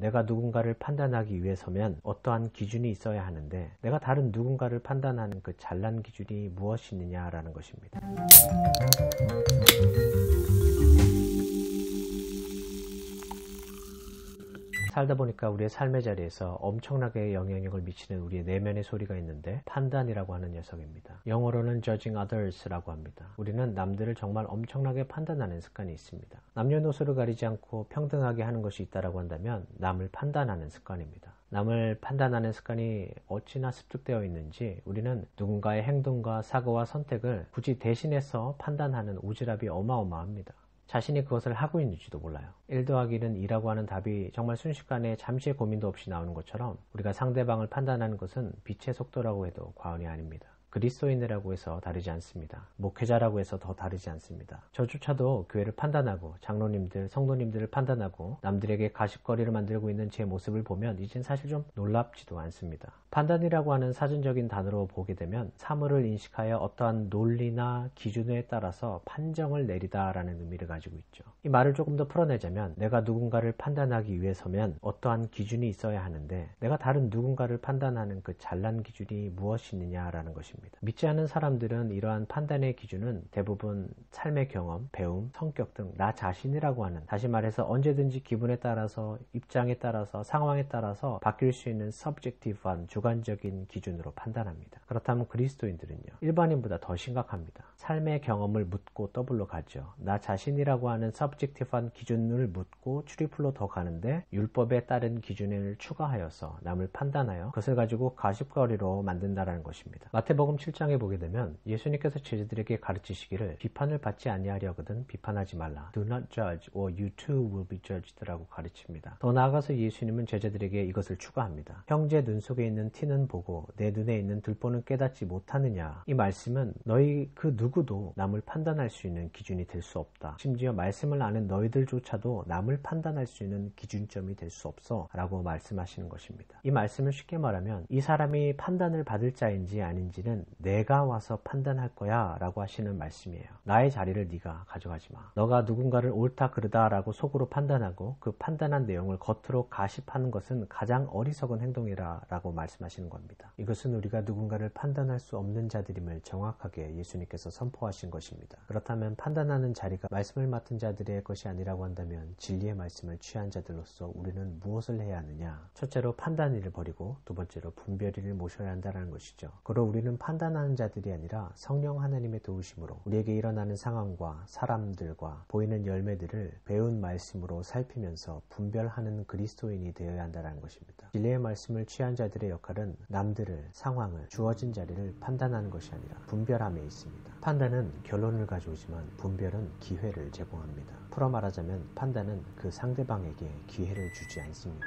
내가 누군가를 판단하기 위해서면 어떠한 기준이 있어야 하는데 내가 다른 누군가를 판단하는 그 잘난 기준이 무엇이 있느냐라는 것입니다. 살다 보니까 우리의 삶의 자리에서 엄청나게 영향력을 미치는 우리의 내면의 소리가 있는데 판단이라고 하는 녀석입니다. 영어로는 judging others라고 합니다. 우리는 남들을 정말 엄청나게 판단하는 습관이 있습니다. 남녀노소를 가리지 않고 평등하게 하는 것이 있다고 한다면 남을 판단하는 습관입니다. 남을 판단하는 습관이 어찌나 습득되어 있는지 우리는 누군가의 행동과 사고와 선택을 굳이 대신해서 판단하는 오지랖이 어마어마합니다. 자신이 그것을 하고 있는지도 몰라요. 1 더하기 1은 2라고 하는 답이 정말 순식간에 잠시의 고민도 없이 나오는 것처럼 우리가 상대방을 판단하는 것은 빛의 속도라고 해도 과언이 아닙니다. 그리스도인이라고 해서 다르지 않습니다. 목회자라고 해서 더 다르지 않습니다. 저조차도 교회를 판단하고 장로님들, 성도님들을 판단하고 남들에게 가십거리를 만들고 있는 제 모습을 보면 이젠 사실 좀 놀랍지도 않습니다. 판단이라고 하는 사전적인 단어로 보게 되면 사물을 인식하여 어떠한 논리나 기준에 따라서 판정을 내리다라는 의미를 가지고 있죠. 이 말을 조금 더 풀어내자면 내가 누군가를 판단하기 위해서면 어떠한 기준이 있어야 하는데 내가 다른 누군가를 판단하는 그 잘난 기준이 무엇이 있느냐라는 것입니다. 믿지 않는 사람들은 이러한 판단의 기준은 대부분 삶의 경험, 배움, 성격 등 나 자신이라고 하는, 다시 말해서 언제든지 기분에 따라서, 입장에 따라서, 상황에 따라서 바뀔 수 있는 subjective한 주관적인 기준으로 판단합니다. 그렇다면 그리스도인들은요, 일반인보다 더 심각합니다. 삶의 경험을 묻고 더블로 가죠. 나 자신이라고 하는 subjective한 기준을 묻고 추리풀로 더 가는데 율법에 따른 기준을 추가하여서 남을 판단하여 그것을 가지고 가십거리로 만든다는 것입니다. 마태복음 7장에 보게 되면 예수님께서 제자들에게 가르치시기를 비판을 받지 아니하려거든 비판하지 말라. Do not judge or you too will be judged 라고 가르칩니다. 더 나아가서 예수님은 제자들에게 이것을 추가합니다. 형제 눈 속에 있는 티는 보고 내 눈에 있는 들보는 깨닫지 못하느냐. 이 말씀은 너희 그 누구도 남을 판단할 수 있는 기준이 될 수 없다. 심지어 말씀을 아는 너희들조차도 남을 판단할 수 있는 기준점이 될 수 없어 라고 말씀하시는 것입니다. 이 말씀을 쉽게 말하면 이 사람이 판단을 받을 자인지 아닌지는 내가 와서 판단할 거야 라고 하시는 말씀이에요. 나의 자리를 네가 가져가지 마. 너가 누군가를 옳다 그르다 라고 속으로 판단하고 그 판단한 내용을 겉으로 가십하는 것은 가장 어리석은 행동이라 라고 말씀하시는 겁니다. 이것은 우리가 누군가를 판단할 수 없는 자들임을 정확하게 예수님께서 선포하신 것입니다. 그렇다면 판단하는 자리가 말씀을 맡은 자들의 것이 아니라고 한다면 진리의 말씀을 취한 자들로서 우리는 무엇을 해야 하느냐? 첫째로 판단의를 버리고 두 번째로 분별의를 모셔야 한다는 것이죠. 그러 우리는 판단하는 자들이 아니라 성령 하나님의 도우심으로 우리에게 일어나는 상황과 사람들과 보이는 열매들을 배운 말씀으로 살피면서 분별하는 그리스도인이 되어야 한다는 것입니다. 진리의 말씀을 취한 자들의 역할은 남들을, 상황을, 주어진 자리를 판단하는 것이 아니라 분별함에 있습니다. 판단은 결론을 가져오지만 분별은 기회를 제공합니다. 풀어 말하자면 판단은 그 상대방에게 기회를 주지 않습니다.